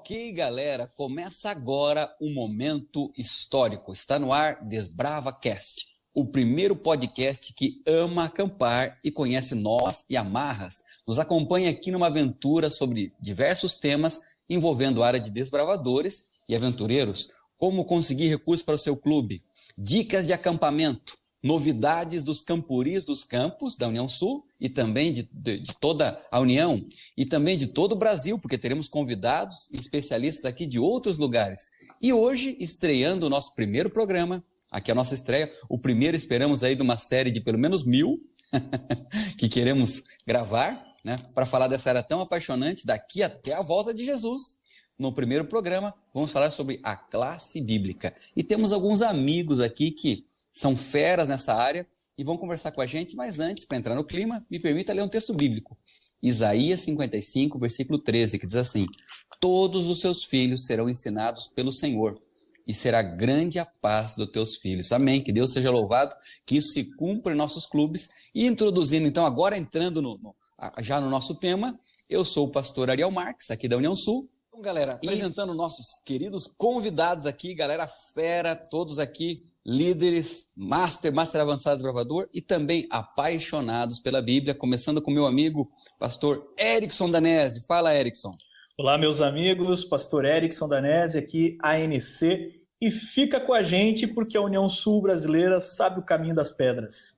Ok, galera, começa agora um momento histórico. Está no ar Desbrava Cast, o primeiro podcast que ama acampar e conhece nós e amarras. Nos acompanha aqui numa aventura sobre diversos temas envolvendo a área de desbravadores e aventureiros, como conseguir recursos para o seu clube, dicas de acampamento, novidades dos campuris dos campos da União Sul e também de toda a União e também de todo o Brasil, porque teremos convidados e especialistas aqui de outros lugares. E hoje, estreando o nosso primeiro programa, aqui é a nossa estreia, o primeiro esperamos aí de uma série de pelo menos 1000 que queremos gravar, né, para falar dessa área tão apaixonante daqui até a volta de Jesus. No primeiro programa, vamos falar sobre a classe bíblica. E temos alguns amigos aqui que são feras nessa área e vão conversar com a gente, mas antes, para entrar no clima, me permita ler um texto bíblico. Isaías 55, versículo 13, que diz assim: todos os seus filhos serão ensinados pelo Senhor, e será grande a paz dos teus filhos. Amém, que Deus seja louvado, que isso se cumpra em nossos clubes. E introduzindo, então, agora entrando já no nosso tema, eu sou o pastor Ariel Marques, aqui da União Sul. Então, galera, apresentando nossos queridos convidados aqui, galera fera, todos aqui, líderes, master avançado desbravador e também apaixonados pela Bíblia, começando com meu amigo, pastor Erickson Danese. Fala, Erickson. Olá, meus amigos, pastor Erickson Danese aqui, ANC, e fica com a gente porque a União Sul Brasileira sabe o caminho das pedras.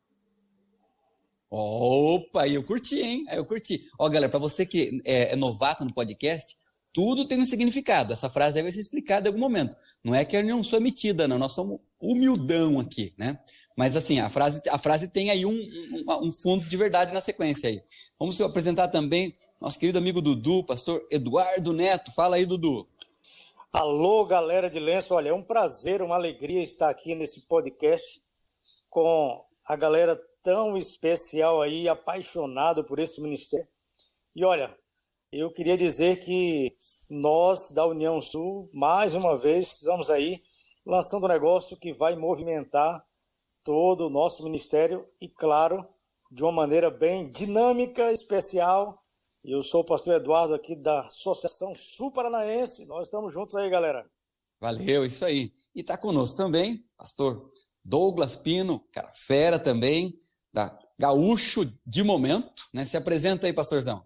Opa, eu curti, hein? Eu curti. Ó, galera, para você que é novato no podcast, tudo tem um significado. Essa frase aí vai ser explicada em algum momento. Não é que a União Sul é metida, não. Nós somos humildão aqui, né? Mas assim, a frase tem aí um fundo de verdade na sequência aí. Vamos apresentar também nosso querido amigo Dudu, pastor Eduardo Neto. Fala aí, Dudu. Alô, galera de Lenço. Olha, é um prazer, uma alegria estar aqui nesse podcast com a galera tão especial aí, apaixonado por esse ministério. E olha, eu queria dizer que nós, da União Sul, mais uma vez, estamos aí lançando um negócio que vai movimentar todo o nosso ministério e, claro, de uma maneira bem dinâmica, especial. Eu sou o pastor Eduardo aqui da Associação Sul Paranaense. Nós estamos juntos aí, galera. Valeu, isso aí. E está conosco também, pastor Douglas Pino, cara fera também, da Gaúcho de Momento, né? Se apresenta aí, pastorzão.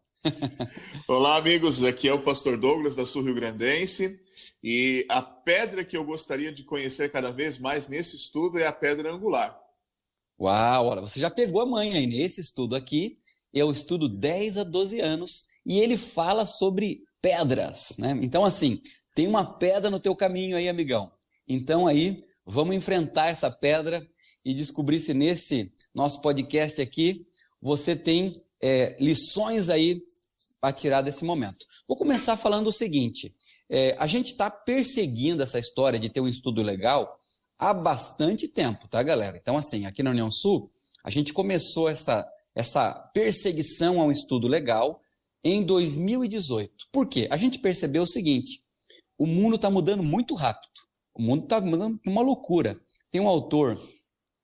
Olá, amigos, aqui é o pastor Douglas da Sul Rio Grandense e a pedra que eu gostaria de conhecer cada vez mais nesse estudo é a pedra angular. Uau, olha, você já pegou a manha aí, nesse estudo aqui, eu estudo 10 a 12 anos e ele fala sobre pedras, né? Então assim, tem uma pedra no teu caminho aí, amigão. Então aí, vamos enfrentar essa pedra e descobrir se nesse nosso podcast aqui você tem lições aí para tirar desse momento. Vou começar falando o seguinte, a gente está perseguindo essa história de ter um estudo legal há bastante tempo, tá, galera? Então, assim, aqui na União Sul, a gente começou essa perseguição a um estudo legal em 2018. Por quê? A gente percebeu o seguinte, o mundo está mudando muito rápido, o mundo está mudando uma loucura. Tem um autor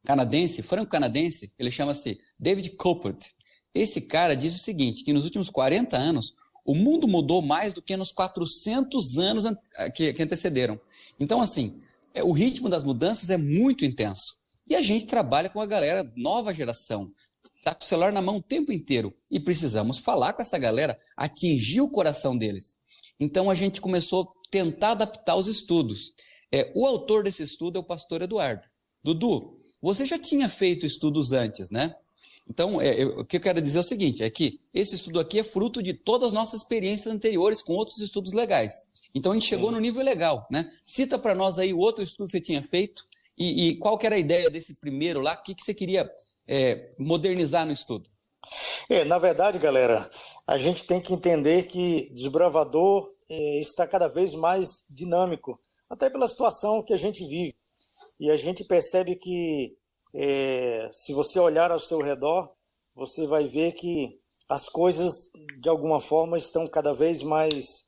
canadense, franco-canadense, ele chama-se David Coppert. Esse cara diz o seguinte, que nos últimos 40 anos, o mundo mudou mais do que nos 400 anos que antecederam. Então, assim, o ritmo das mudanças é muito intenso. E a gente trabalha com a galera nova geração, está com o celular na mão o tempo inteiro. E precisamos falar com essa galera, atingir o coração deles. Então, a gente começou a tentar adaptar os estudos. O autor desse estudo é o pastor Eduardo. Dudu, você já tinha feito estudos antes, né? Então, o que eu quero dizer é o seguinte, é que esse estudo aqui é fruto de todas as nossas experiências anteriores com outros estudos legais. Então, a gente chegou no nível legal, né? Cita para nós aí o outro estudo que você tinha feito e qual que era a ideia desse primeiro lá, o que você queria modernizar no estudo? Na verdade, galera, a gente tem que entender que desbravador está cada vez mais dinâmico, até pela situação que a gente vive. E a gente percebe que se você olhar ao seu redor, você vai ver que as coisas, de alguma forma, estão cada vez mais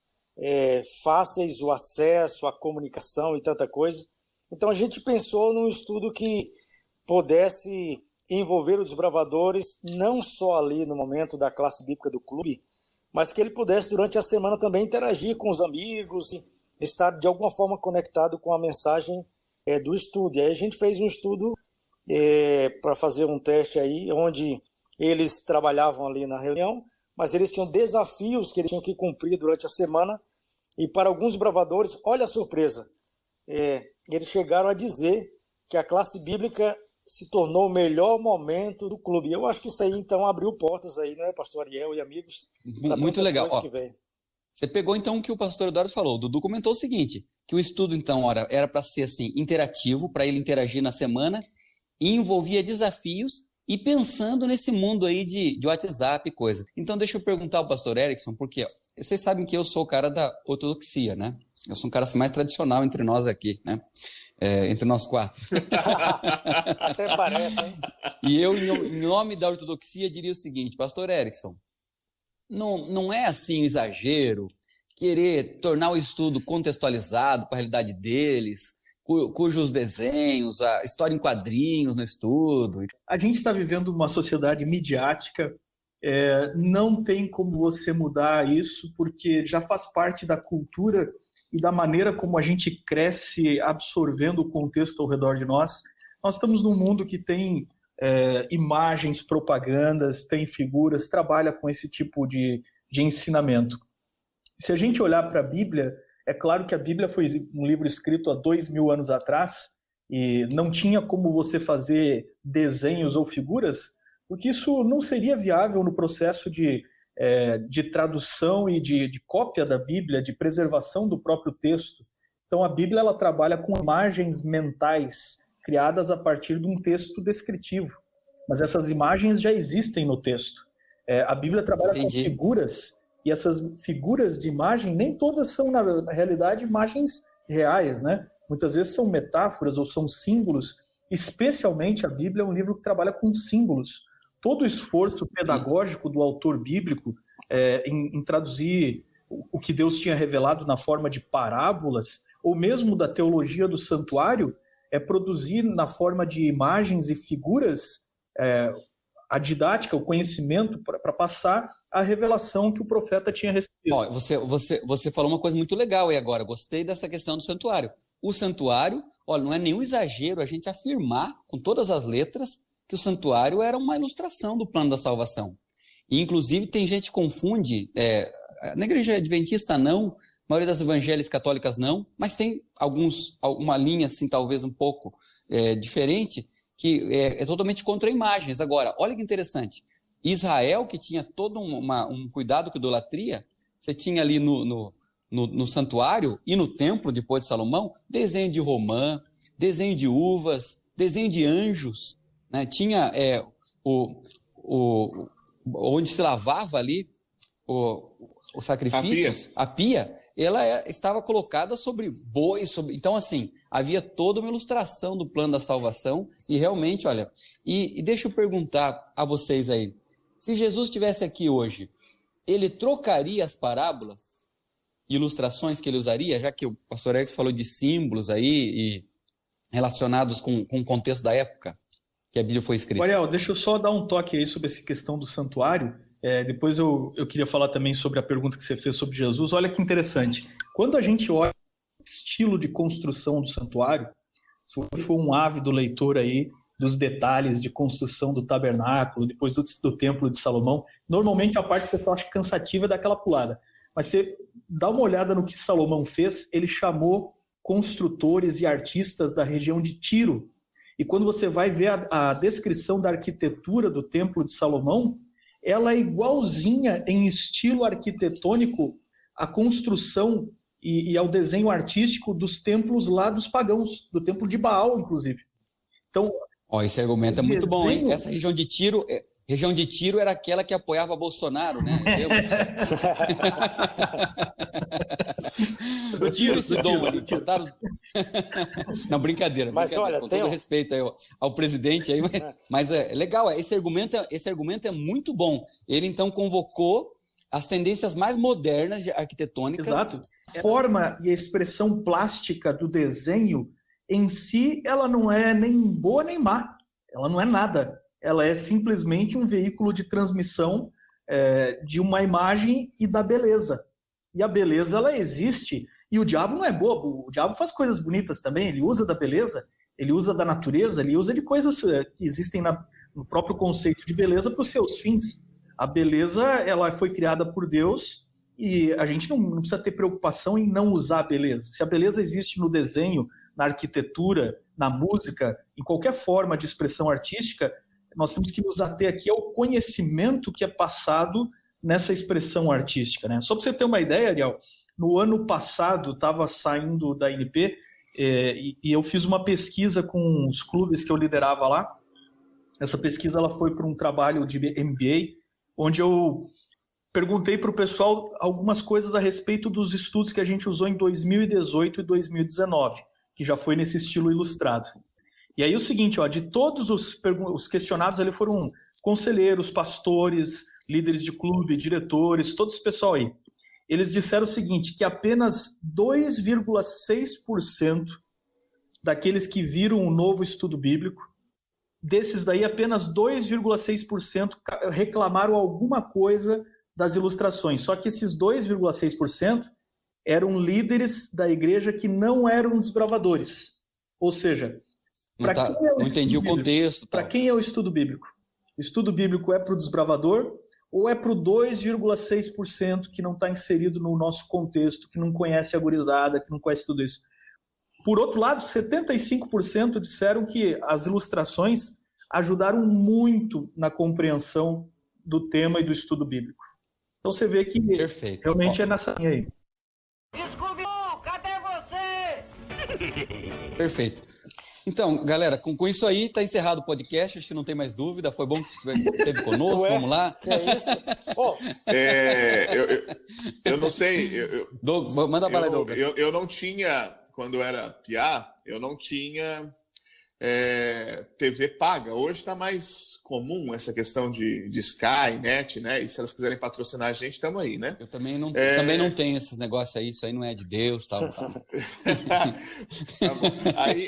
fáceis, o acesso, a comunicação e tanta coisa. Então a gente pensou num estudo que pudesse envolver os desbravadores, não só ali no momento da classe bíblica do clube, mas que ele pudesse durante a semana também interagir com os amigos, estar de alguma forma conectado com a mensagem do estudo. E aí a gente fez um estudo para fazer um teste aí, onde eles trabalhavam ali na reunião, mas eles tinham desafios que eles tinham que cumprir durante a semana, e para alguns bravadores, olha a surpresa, eles chegaram a dizer que a classe bíblica se tornou o melhor momento do clube. Eu acho que isso aí, então, abriu portas aí, né, pastor Ariel e amigos? Muito legal. Ó, que vem. você pegou, então, o que o pastor Eduardo falou. O Dudu comentou o seguinte, que o estudo, então, era para ser, assim, interativo, para ele interagir na semana, e envolvia desafios, e pensando nesse mundo aí de WhatsApp e coisa. Então, deixa eu perguntar ao pastor Erickson, porque vocês sabem que eu sou o cara da ortodoxia, né? Eu sou um cara assim, mais tradicional entre nós aqui, né? Entre nós quatro. Até parece, hein? E eu, em nome da ortodoxia, diria o seguinte, pastor Erickson, não é assim um exagero querer tornar o estudo contextualizado para a realidade deles, cujos desenhos, a história em quadrinhos no estudo. A gente está vivendo uma sociedade midiática, não tem como você mudar isso, porque já faz parte da cultura e da maneira como a gente cresce absorvendo o contexto ao redor de nós. Nós estamos num mundo que tem imagens, propagandas, tem figuras, trabalha com esse tipo de ensinamento. Se a gente olhar para a Bíblia, é claro que a Bíblia foi um livro escrito há 2000 anos atrás e não tinha como você fazer desenhos ou figuras, porque isso não seria viável no processo de tradução e de cópia da Bíblia, de preservação do próprio texto. Então a Bíblia ela trabalha com imagens mentais criadas a partir de um texto descritivo, mas essas imagens já existem no texto. A Bíblia trabalha com figuras, e essas figuras de imagem, nem todas são, na realidade, imagens reais, né? Muitas vezes são metáforas ou são símbolos. Especialmente a Bíblia é um livro que trabalha com símbolos. Todo o esforço pedagógico do autor bíblico em traduzir o que Deus tinha revelado na forma de parábolas, ou mesmo da teologia do santuário, é produzir na forma de imagens e figuras a didática, o conhecimento para passar a revelação que o profeta tinha recebido. Ó, você falou uma coisa muito legal aí agora, gostei dessa questão do santuário. O santuário, olha, não é nenhum exagero a gente afirmar com todas as letras que o santuário era uma ilustração do plano da salvação. E, inclusive, tem gente que confunde, na igreja adventista não, a maioria das evangélicas católicas não, mas tem uma linha, assim, talvez um pouco diferente, que é totalmente contra imagens. Agora, olha que interessante, Israel, que tinha todo um cuidado com idolatria, você tinha ali no santuário e no templo, depois de Salomão, desenho de romã, desenho de uvas, desenho de anjos, né? Tinha onde se lavava ali os sacrifícios, a pia, ela estava colocada sobre bois, então assim, havia toda uma ilustração do plano da salvação, e realmente, olha, e deixa eu perguntar a vocês aí, se Jesus estivesse aqui hoje, ele trocaria as parábolas, ilustrações que ele usaria, já que o pastor Erickson falou de símbolos aí, e relacionados com o contexto da época que a Bíblia foi escrita? Ariel, deixa eu só dar um toque aí sobre essa questão do santuário. Depois eu queria falar também sobre a pergunta que você fez sobre Jesus. Olha que interessante. Quando a gente olha o estilo de construção do santuário, se você for um ávido leitor aí dos detalhes de construção do tabernáculo, depois do templo de Salomão, normalmente a parte que eu acho cansativa é daquela pulada. Mas você dá uma olhada no que Salomão fez, ele chamou construtores e artistas da região de Tiro. E quando você vai ver a descrição da arquitetura do templo de Salomão, ela é igualzinha em estilo arquitetônico à construção e ao desenho artístico dos templos lá dos pagãos, do templo de Baal, inclusive. Então, esse argumento é muito bom, hein? Essa região de Tiro era aquela que apoiava Bolsonaro, né? Eu tiro esse dom ali, botaram... Não, brincadeira. Mas olha, com todo respeito aí ao presidente aí, mas é legal, esse argumento é muito bom. Ele então convocou as tendências mais modernas arquitetônicas. Exato. A forma e a expressão plástica do desenho em si, ela não é nem boa nem má. Ela não é nada. Ela é simplesmente um veículo de transmissão de uma imagem e da beleza. E a beleza, ela existe. E o diabo não é bobo. O diabo faz coisas bonitas também. Ele usa da beleza, ele usa da natureza, ele usa de coisas que existem no próprio conceito de beleza para os seus fins. A beleza, ela foi criada por Deus e a gente não precisa ter preocupação em não usar a beleza. Se a beleza existe no desenho, na arquitetura, na música, em qualquer forma de expressão artística, nós temos que nos ater aqui ao conhecimento que é passado nessa expressão artística, né? Só para você ter uma ideia, Ariel, no ano passado, estava saindo da INP e eu fiz uma pesquisa com os clubes que eu liderava lá. Essa pesquisa ela foi para um trabalho de MBA, onde eu perguntei para o pessoal algumas coisas a respeito dos estudos que a gente usou em 2018 e 2019, que já foi nesse estilo ilustrado. E aí o seguinte, de todos os questionados ali foram conselheiros, pastores, líderes de clube, diretores, todo esse pessoal aí. Eles disseram o seguinte, que apenas 2,6% daqueles que viram um novo estudo bíblico, desses daí apenas 2,6% reclamaram alguma coisa das ilustrações. Só que esses 2,6% eram líderes da igreja que não eram desbravadores. Ou seja, não entendi o contexto. Para quem é o estudo bíblico? O estudo bíblico é para o desbravador ou é para o 2,6% que não está inserido no nosso contexto, que não conhece a gurizada, que não conhece tudo isso? Por outro lado, 75% disseram que as ilustrações ajudaram muito na compreensão do tema e do estudo bíblico. Então você vê que realmente é nessa linha aí. Scooby-Doo, cadê você? Perfeito. Então, galera, com isso aí, está encerrado o podcast, acho que não tem mais dúvida, foi bom que você esteve conosco, vamos lá. É isso? Oh. Eu não sei... Manda para lá, Douglas. Eu não tinha, quando eu era piá, eu não tinha TV paga. Hoje está mais comum essa questão de Sky, Net, né? E se elas quiserem patrocinar a gente, estamos aí, né? Eu também não tenho esses negócios aí, isso aí não é de Deus, tal. Tá bom. Aí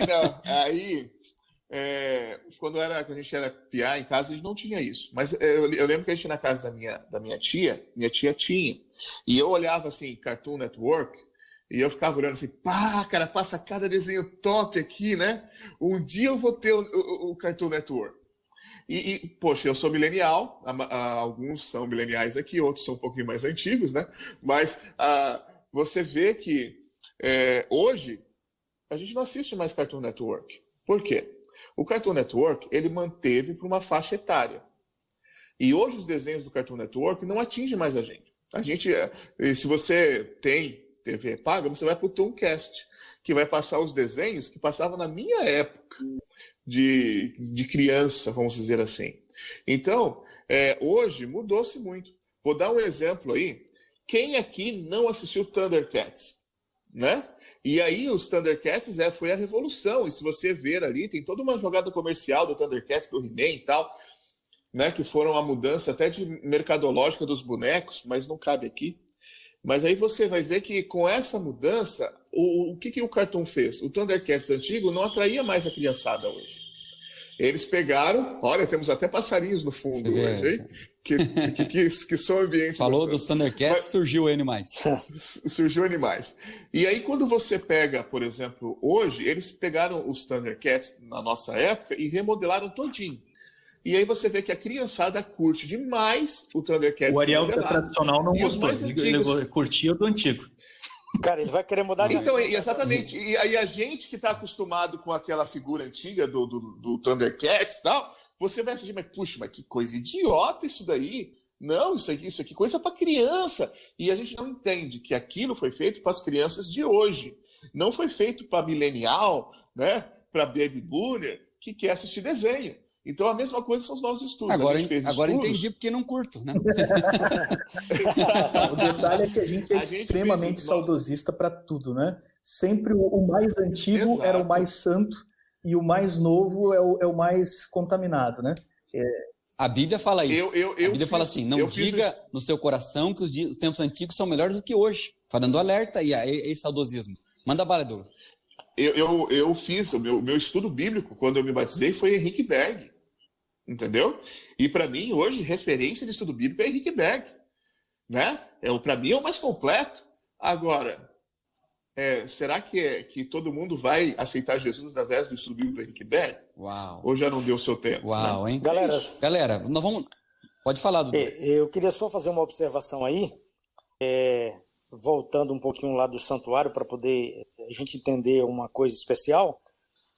quando a gente era piá em casa, a gente não tinha isso. Mas eu lembro que a gente ia na casa da minha tia tinha. E eu olhava assim, Cartoon Network, e eu ficava olhando assim, cara, passa cada desenho top aqui, né? Um dia eu vou ter o Cartoon Network. Poxa, eu sou milenial, alguns são mileniais aqui, outros são um pouquinho mais antigos, né? Mas você vê que hoje a gente não assiste mais Cartoon Network. Por quê? O Cartoon Network, ele manteve para uma faixa etária. E hoje os desenhos do Cartoon Network não atingem mais a gente. Se você tem TV paga, você vai para o Tooncast, que vai passar os desenhos que passavam na minha época de criança, vamos dizer assim. Então, hoje mudou-se muito. Vou dar um exemplo aí. Quem aqui não assistiu Thundercats? Né? E aí os Thundercats foi a revolução. E se você ver ali, tem toda uma jogada comercial do Thundercats, do He-Man e tal, né? Que foram a mudança até de mercadológica dos bonecos, mas não cabe aqui. Mas aí você vai ver que com essa mudança, o que o Cartoon fez? O Thundercats antigo não atraía mais a criançada hoje. Eles pegaram, olha, temos até passarinhos no fundo hoje, hein? Que são ambientes. Falou dos Thundercats, surgiu animais. Surgiu animais. E aí quando você pega, por exemplo, hoje, eles pegaram os Thundercats na nossa época e remodelaram todinho. E aí você vê que a criançada curte demais o Thundercats. O Ariel tradicional não gostou, ele curtia do antigo. Cara, ele vai querer mudar de Então, exatamente. E aí a gente que está acostumado com aquela figura antiga do Thundercats e tal, você vai assistir, mas puxa, mas que coisa idiota isso daí. Não, isso aqui coisa para criança. E a gente não entende que aquilo foi feito para as crianças de hoje. Não foi feito para millennial, né? Para baby boomer, que quer assistir desenho. Então, a mesma coisa são os nossos estudos. Agora entendi porque não curto, né? O detalhe é que a gente é extremamente saudosista para tudo, né? Sempre o mais antigo era o mais santo e o mais novo é o mais contaminado, né? A Bíblia fala isso. A Bíblia fala assim, não diga no seu coração que os tempos antigos são melhores do que hoje. Falando alerta e saudosismo. Manda bala, Douglas. Eu fiz o meu estudo bíblico, quando eu me batizei, foi Henrique Berg. entendeu? E para mim, hoje, referência de estudo bíblico é Henrique Berg, né? Para mim é o mais completo. Agora, será que todo mundo vai aceitar Jesus através do estudo bíblico do Henrique Berg? Uau. Ou já não deu o seu tempo? Uau, né? hein? Galera, nós vamos... Pode falar, Dudu. Eu queria só fazer uma observação aí, voltando um pouquinho lá do santuário para poder a gente entender uma coisa especial.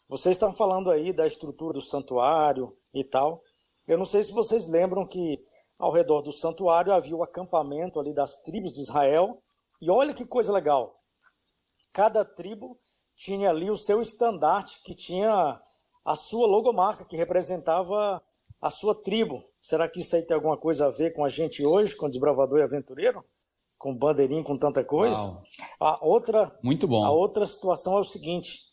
Vocês estão falando aí da estrutura do santuário e tal. Eu não sei se vocês lembram que ao redor do santuário havia o acampamento ali das tribos de Israel. E olha que coisa legal. Cada tribo tinha ali o seu estandarte, que tinha a sua logomarca, que representava a sua tribo. Será que isso aí tem alguma coisa a ver com a gente hoje, com desbravador e aventureiro? Com bandeirinho, com tanta coisa? Muito bom. A outra situação é o seguinte: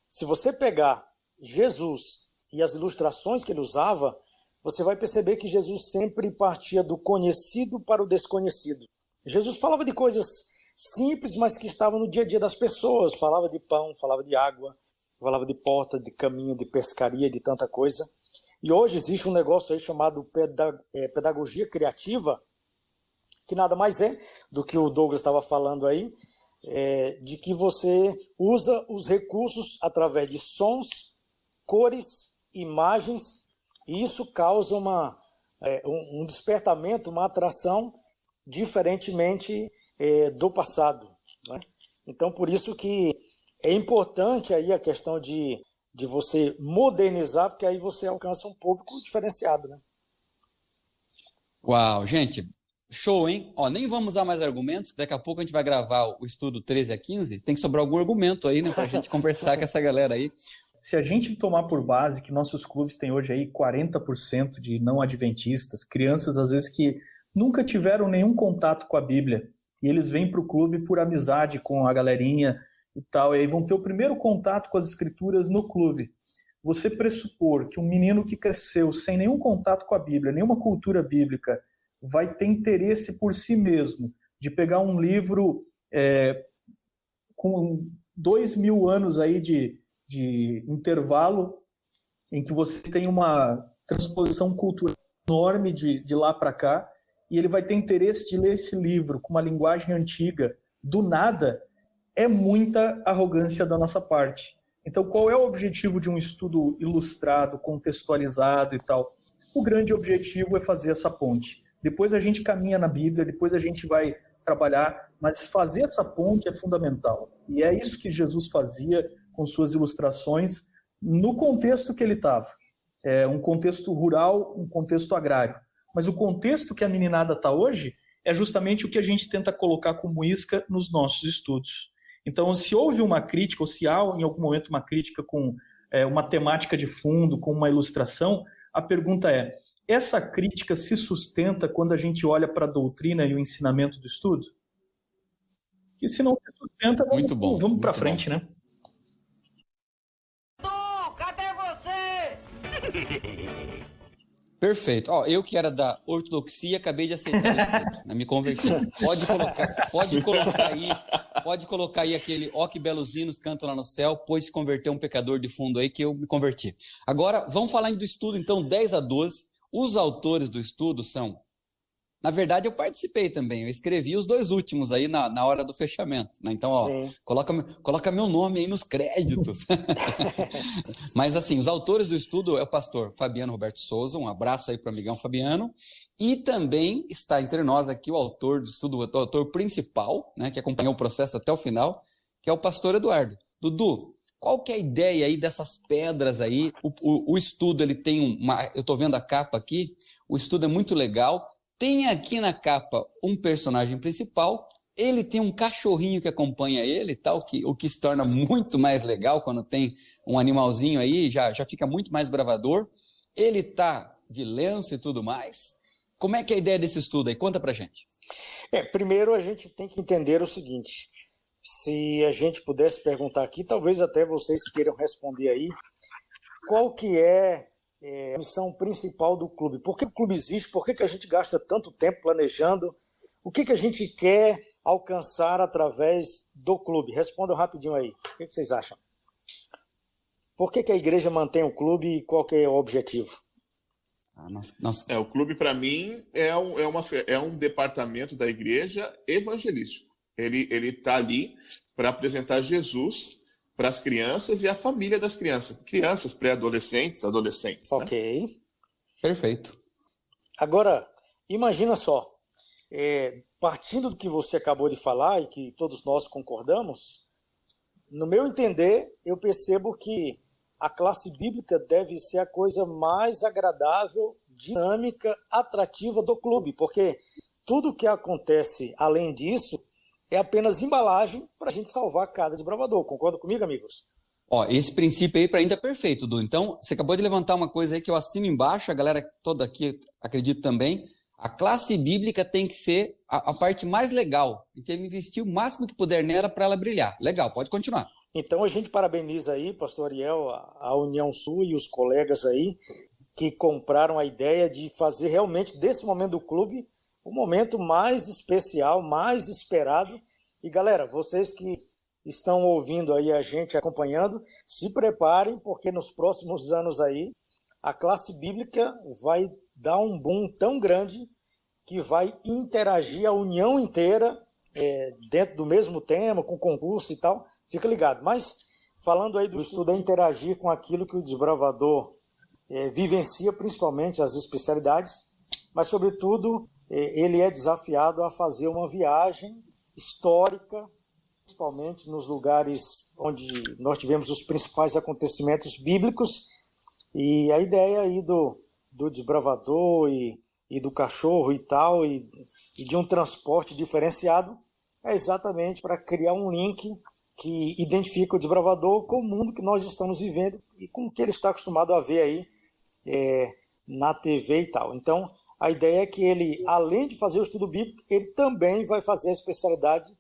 se você pegar Jesus e as ilustrações que ele usava, você vai perceber que Jesus sempre partia do conhecido para o desconhecido. Jesus falava de coisas simples, mas que estavam no dia a dia das pessoas. Falava de pão, falava de água, falava de porta, de caminho, de pescaria, de tanta coisa. E hoje existe um negócio aí chamado pedagogia criativa, que nada mais é do que o Douglas estava falando aí, de que você usa os recursos através de sons, cores, imagens, e isso causa um despertamento, uma atração, diferentemente do passado, né? Então, por isso que é importante aí a questão de você modernizar, porque aí você alcança um público diferenciado, né? Uau, gente, show, hein? Ó, nem vamos usar mais argumentos, daqui a pouco a gente vai gravar o estudo 13 a 15, tem que sobrar algum argumento aí, né, pra gente conversar com essa galera aí. Se a gente tomar por base que nossos clubes têm hoje aí 40% de não adventistas, crianças às vezes que nunca tiveram nenhum contato com a Bíblia, e eles vêm para o clube por amizade com a galerinha e tal, e aí vão ter o primeiro contato com as escrituras no clube. Você pressupor que um menino que cresceu sem nenhum contato com a Bíblia, nenhuma cultura bíblica, vai ter interesse por si mesmo de pegar um livro com 2000 anos aí de intervalo, em que você tem uma transposição cultural enorme de lá para cá, e ele vai ter interesse de ler esse livro com uma linguagem antiga, do nada, é muita arrogância da nossa parte. Então, qual é o objetivo de um estudo ilustrado, contextualizado e tal? O grande objetivo é fazer essa ponte. Depois a gente caminha na Bíblia, depois a gente vai trabalhar, mas fazer essa ponte é fundamental. E é isso que Jesus fazia com suas ilustrações no contexto que ele estava. Um contexto rural, um contexto agrário. Mas o contexto que a meninada está hoje é justamente o que a gente tenta colocar como isca nos nossos estudos. Então, se houve uma crítica, ou se há em algum momento uma crítica com uma temática de fundo, com uma ilustração, a pergunta é: essa crítica se sustenta quando a gente olha para a doutrina e o ensinamento do estudo? Que se não se sustenta, vamos para frente, né? Cadê você? Perfeito. Ó, eu que era da ortodoxia, acabei de aceitar o estudo, né? Me converti. Pode colocar aí aquele ó que belos hinos cantam lá no céu, pois se converteu um pecador de fundo aí que eu me converti. Agora, vamos falar do estudo, então, 10 a 12. Os autores do estudo são... Na verdade, eu participei também. Eu escrevi os 2 últimos aí na hora do fechamento, né? Então, ó, coloca meu nome aí nos créditos. Mas, assim, os autores do estudo é o pastor Fabiano Roberto Souza. Um abraço aí para o amigão Fabiano. E também está entre nós aqui o autor do estudo, o autor principal, né, que acompanhou o processo até o final, que é o pastor Eduardo. Dudu, qual que é a ideia aí dessas pedras aí? O estudo, ele tem eu estou vendo a capa aqui, o estudo é muito legal. Tem aqui na capa um personagem principal, ele tem um cachorrinho que acompanha ele, tal, o que se torna muito mais legal quando tem um animalzinho aí, já fica muito mais bravador. Ele tá de lenço e tudo mais. Como é que é a ideia desse estudo aí? Conta pra gente. Primeiro a gente tem que entender o seguinte: se a gente pudesse perguntar aqui, talvez até vocês queiram responder aí, qual que é a missão principal do clube? Por que o clube existe? Por que a gente gasta tanto tempo planejando? O que a gente quer alcançar através do clube? Respondam rapidinho aí. O que vocês acham? Por que a igreja mantém o clube e qual que é o objetivo? Nossa. O clube, para mim, é um departamento da igreja evangelístico. Ele está ali para apresentar Jesus para as crianças e a família das crianças. Crianças, pré-adolescentes, adolescentes. Ok. Né? Perfeito. Agora, imagina só, partindo do que você acabou de falar e que todos nós concordamos, no meu entender, eu percebo que a classe bíblica deve ser a coisa mais agradável, dinâmica, atrativa do clube, porque tudo que acontece além disso é apenas embalagem para a gente salvar cada desbravador. Concorda comigo, amigos? Esse princípio aí para mim tá perfeito, Du. Então, você acabou de levantar uma coisa aí que eu assino embaixo, a galera toda aqui acredita também. A classe bíblica tem que ser a parte mais legal, e tem que investir o máximo que puder nela para ela brilhar. Legal, pode continuar. Então a gente parabeniza aí, pastor Ariel, a União Sul e os colegas aí que compraram a ideia de fazer realmente desse momento do clube o momento mais especial, mais esperado. E galera, vocês que estão ouvindo aí a gente acompanhando, se preparem, porque nos próximos anos aí a classe bíblica vai dar um boom tão grande que vai interagir a união inteira dentro do mesmo tema, com concurso e tal. Fica ligado. Mas falando aí do estudo, é interagir com aquilo que o desbravador vivencia, principalmente as especialidades, mas sobretudo ele é desafiado a fazer uma viagem histórica, principalmente nos lugares onde nós tivemos os principais acontecimentos bíblicos. E a ideia aí do desbravador e do cachorro e tal, e de um transporte diferenciado, é exatamente para criar um link que identifica o desbravador com o mundo que nós estamos vivendo e com o que ele está acostumado a ver aí na TV e tal. Então, a ideia é que ele, além de fazer o estudo bíblico, ele também vai fazer a especialidade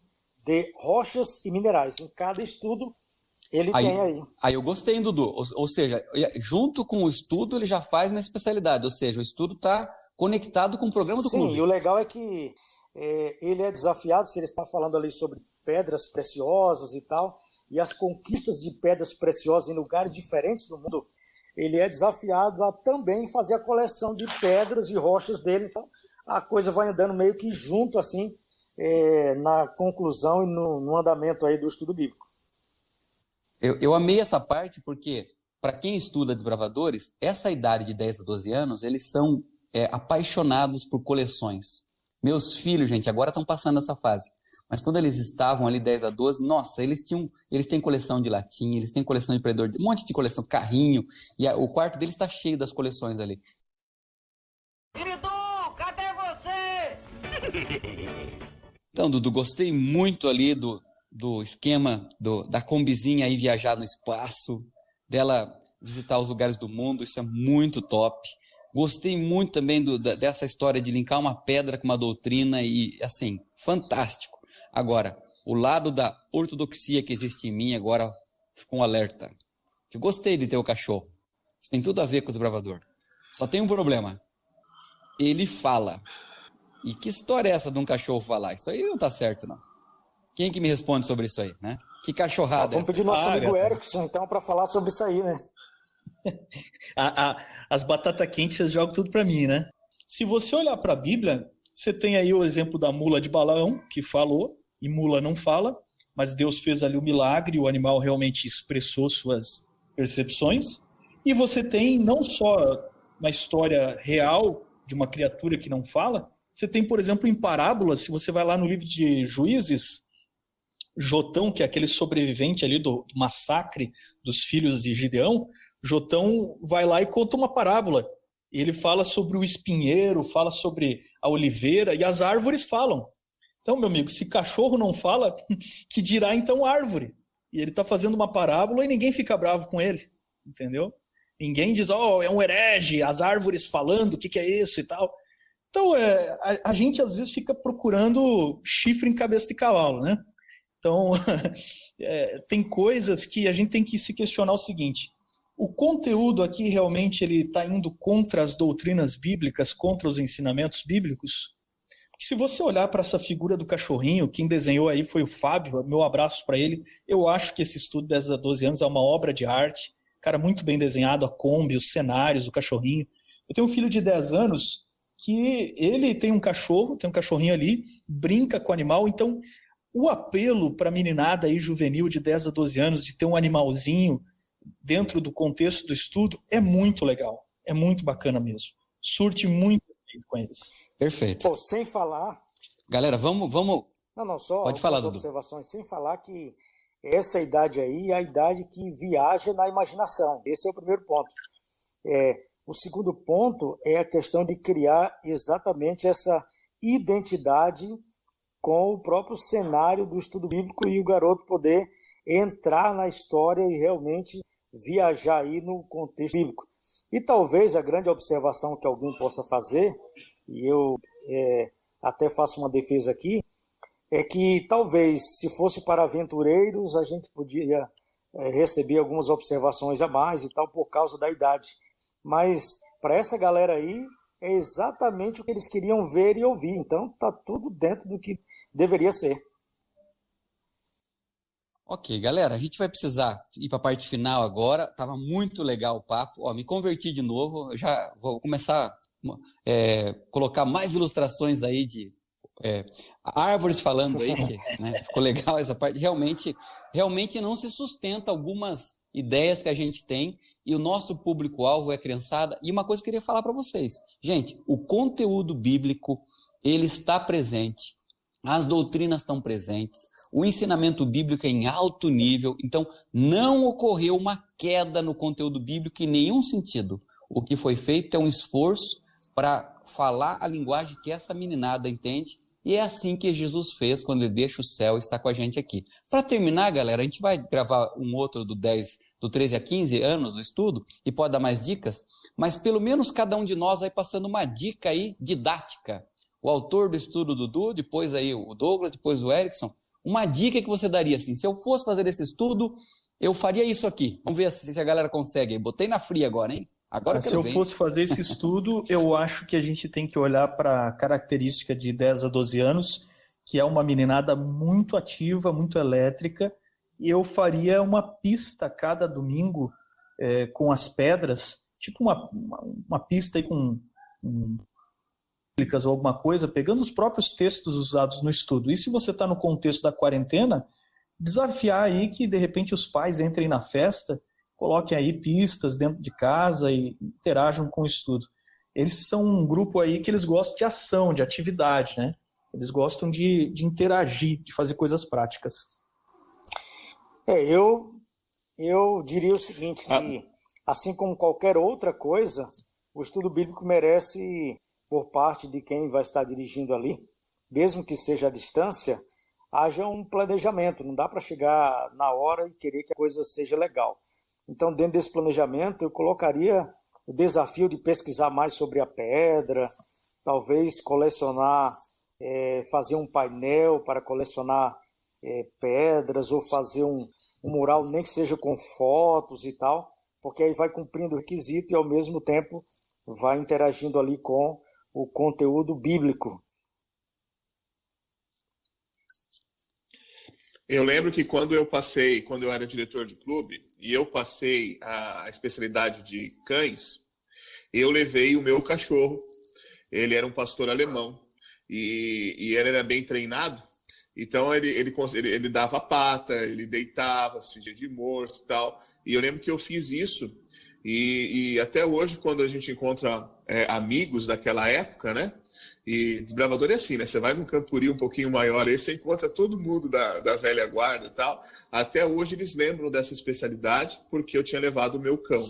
de rochas e minerais. Em cada estudo, ele tem aí. Aí eu gostei, Dudu. Ou seja, junto com o estudo, ele já faz uma especialidade. Ou seja, o estudo está conectado com o programa do clube. Sim, e o legal é que ele é desafiado, se ele está falando ali sobre pedras preciosas e tal, e as conquistas de pedras preciosas em lugares diferentes do mundo, ele é desafiado a também fazer a coleção de pedras e rochas dele. Então, a coisa vai andando meio que junto, assim, na conclusão e no andamento aí do estudo bíblico. Eu amei essa parte porque, para quem estuda desbravadores, essa idade de 10 a 12 anos, eles são apaixonados por coleções. Meus filhos, gente, agora estão passando essa fase. Mas quando eles estavam ali 10 a 12, nossa, eles têm coleção de latinha, eles têm coleção de predador, um monte de coleção, carrinho, e o quarto deles está cheio das coleções ali. Querido, cadê você? Então, Dudu, gostei muito ali do esquema da combizinha aí viajar no espaço, dela visitar os lugares do mundo, isso é muito top. Gostei muito também dessa história de linkar uma pedra com uma doutrina e, assim, fantástico. Agora, o lado da ortodoxia que existe em mim agora ficou um alerta. Eu gostei de ter o cachorro. Isso tem tudo a ver com o desbravador. Só tem um problema. Ele fala. E que história é essa de um cachorro falar? Isso aí não tá certo, não. Quem que me responde sobre isso aí, né? Que cachorrada Vamos pedir nosso amigo Erickson, então, para falar sobre isso aí, né? As batatas quentes vocês jogam tudo para mim, né? Se você olhar para a Bíblia, você tem aí o exemplo da mula de Balaão, que falou, e mula não fala, mas Deus fez ali o milagre, o animal realmente expressou suas percepções. E você tem não só uma história real de uma criatura que não fala, você tem, por exemplo, em parábolas, se você vai lá no livro de Juízes, Jotão, que é aquele sobrevivente ali do massacre dos filhos de Gideão, Jotão vai lá e conta uma parábola. Ele fala sobre o espinheiro, fala sobre a oliveira, e as árvores falam. Então, meu amigo, se cachorro não fala, que dirá então árvore? E ele está fazendo uma parábola e ninguém fica bravo com ele, entendeu? Ninguém diz, é um herege, as árvores falando, o que é isso e tal. Então, a gente às vezes fica procurando chifre em cabeça de cavalo, né? Então, tem coisas que a gente tem que se questionar o seguinte: o conteúdo aqui realmente ele está indo contra as doutrinas bíblicas, contra os ensinamentos bíblicos? Porque se você olhar para essa figura do cachorrinho, quem desenhou aí foi o Fábio, meu abraço para ele. Eu acho que esse estudo 10 a 12 anos é uma obra de arte, cara, muito bem desenhado, a Kombi, os cenários, o cachorrinho. Eu tenho um filho de 10 anos que ele tem um cachorrinho ali, brinca com o animal, então o apelo para a meninada aí juvenil de 10 a 12 anos de ter um animalzinho dentro do contexto do estudo é muito legal, é muito bacana mesmo. Surte muito com eles. Perfeito. Pô, sem falar... Galera, vamos... Não, só Pode falar, Dudu. observações, sem falar que essa idade aí é a idade que viaja na imaginação. Esse é o primeiro ponto. O segundo ponto é a questão de criar exatamente essa identidade com o próprio cenário do estudo bíblico e o garoto poder entrar na história e realmente viajar aí no contexto bíblico. E talvez a grande observação que alguém possa fazer, e eu até faço uma defesa aqui, é que talvez se fosse para aventureiros a gente podia receber algumas observações a mais e tal por causa da idade. Mas para essa galera aí é exatamente o que eles queriam ver e ouvir. Então tá tudo dentro do que deveria ser. Ok, galera, a gente vai precisar ir para a parte final agora. Tava muito legal o papo. Ó, me converti de novo. Eu já vou começar a colocar mais ilustrações aí de árvores falando aí, que, né, ficou legal essa parte. Realmente não se sustenta algumas ideias que a gente tem e o nosso público-alvo é a criançada. E uma coisa que eu queria falar para vocês. Gente, o conteúdo bíblico, ele está presente. As doutrinas estão presentes, o ensinamento bíblico é em alto nível, então não ocorreu uma queda no conteúdo bíblico em nenhum sentido. O que foi feito é um esforço para falar a linguagem que essa meninada entende, e é assim que Jesus fez quando ele deixa o céu e está com a gente aqui. Para terminar, galera, a gente vai gravar um outro do 13 a 15 anos do estudo, e pode dar mais dicas, mas pelo menos cada um de nós vai passando uma dica aí didática. O autor do estudo, Dudu, depois aí o Douglas, depois o Erickson, uma dica que você daria assim, se eu fosse fazer esse estudo, eu faria isso aqui. Vamos ver se a galera consegue. Botei na fria agora, hein? Agora se eu fosse fazer esse estudo, eu acho que a gente tem que olhar para a característica de 10 a 12 anos, que é uma meninada muito ativa, muito elétrica, e eu faria uma pista cada domingo com as pedras, tipo uma pista aí com ou alguma coisa, pegando os próprios textos usados no estudo. E se você está no contexto da quarentena, desafiar aí que, de repente, os pais entrem na festa, coloquem aí pistas dentro de casa e interajam com o estudo. Eles são um grupo aí que eles gostam de ação, de atividade, né? Eles gostam de interagir, de fazer coisas práticas. Eu diria o seguinte, que assim como qualquer outra coisa, o estudo bíblico merece, por parte de quem vai estar dirigindo ali, mesmo que seja à distância, haja um planejamento. Não dá para chegar na hora e querer que a coisa seja legal. Então, dentro desse planejamento, eu colocaria o desafio de pesquisar mais sobre a pedra, talvez colecionar, fazer um painel para colecionar pedras, ou fazer um mural, nem que seja com fotos e tal, porque aí vai cumprindo o requisito e, ao mesmo tempo, vai interagindo ali com o conteúdo bíblico. Eu lembro que quando eu era diretor de clube, e eu passei a especialidade de cães, eu levei o meu cachorro. Ele era um pastor alemão, e ele era bem treinado, então ele dava pata, ele deitava, se fingia de morto e tal. E eu lembro que eu fiz isso, e até hoje, quando a gente encontra amigos daquela época, né? E desbravador é assim, né? Você vai num campuri um pouquinho maior, aí você encontra todo mundo da velha guarda e tal. Até hoje eles lembram dessa especialidade porque eu tinha levado o meu cão.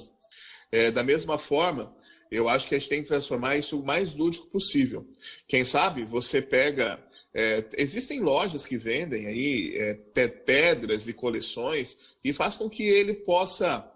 Da mesma forma, eu acho que a gente tem que transformar isso o mais lúdico possível. Quem sabe você pega... existem lojas que vendem aí pedras e coleções e faz com que ele possa...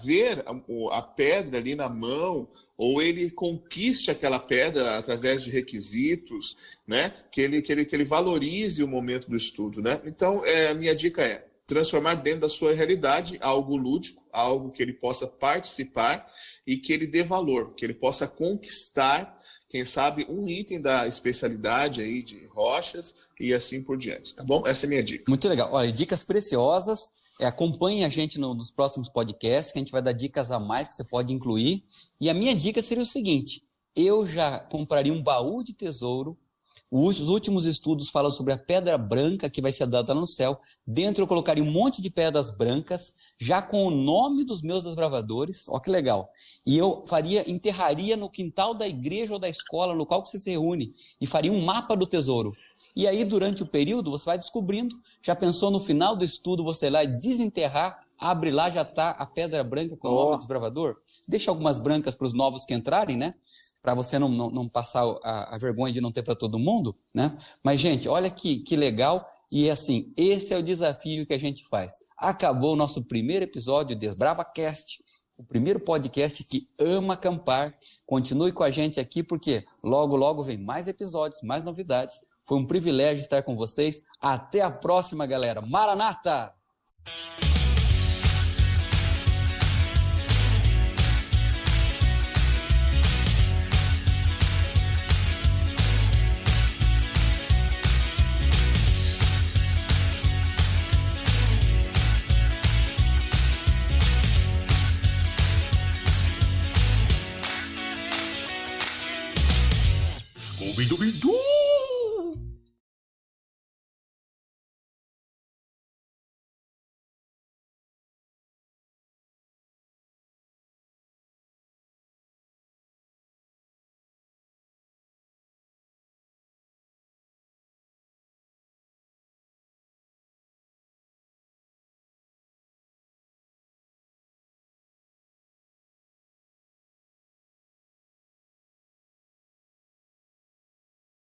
ver a pedra ali na mão, ou ele conquiste aquela pedra através de requisitos, né? Que ele valorize o momento do estudo, né? Então, a minha dica é transformar dentro da sua realidade algo lúdico, algo que ele possa participar e que ele dê valor, que ele possa conquistar, quem sabe, um item da especialidade aí de rochas e assim por diante, tá bom? Essa é a minha dica. Muito legal. Olha, dicas preciosas. Acompanhe a gente nos próximos podcasts, que a gente vai dar dicas a mais que você pode incluir. E a minha dica seria o seguinte: eu já compraria um baú de tesouro. Os últimos estudos falam sobre a pedra branca que vai ser dada no céu. Dentro eu colocaria um monte de pedras brancas, já com o nome dos meus desbravadores. Ó que legal. E eu enterraria no quintal da igreja ou da escola, no qual você se reúne, e faria um mapa do tesouro. E aí, durante o período, você vai descobrindo. Já pensou no final do estudo, você ir lá e desenterrar, abre lá, já está a pedra branca com o nome do desbravador? Deixa algumas brancas para os novos que entrarem, né? Para você não passar a vergonha de não ter para todo mundo, né? Mas, gente, olha que legal. E, assim, esse é o desafio que a gente faz. Acabou o nosso primeiro episódio do DesbravaCast, o primeiro podcast que ama acampar. Continue com a gente aqui, porque logo, logo vem mais episódios, mais novidades. Foi um privilégio estar com vocês. Até a próxima, galera. Maranata! Scooby-Dooby-Doo!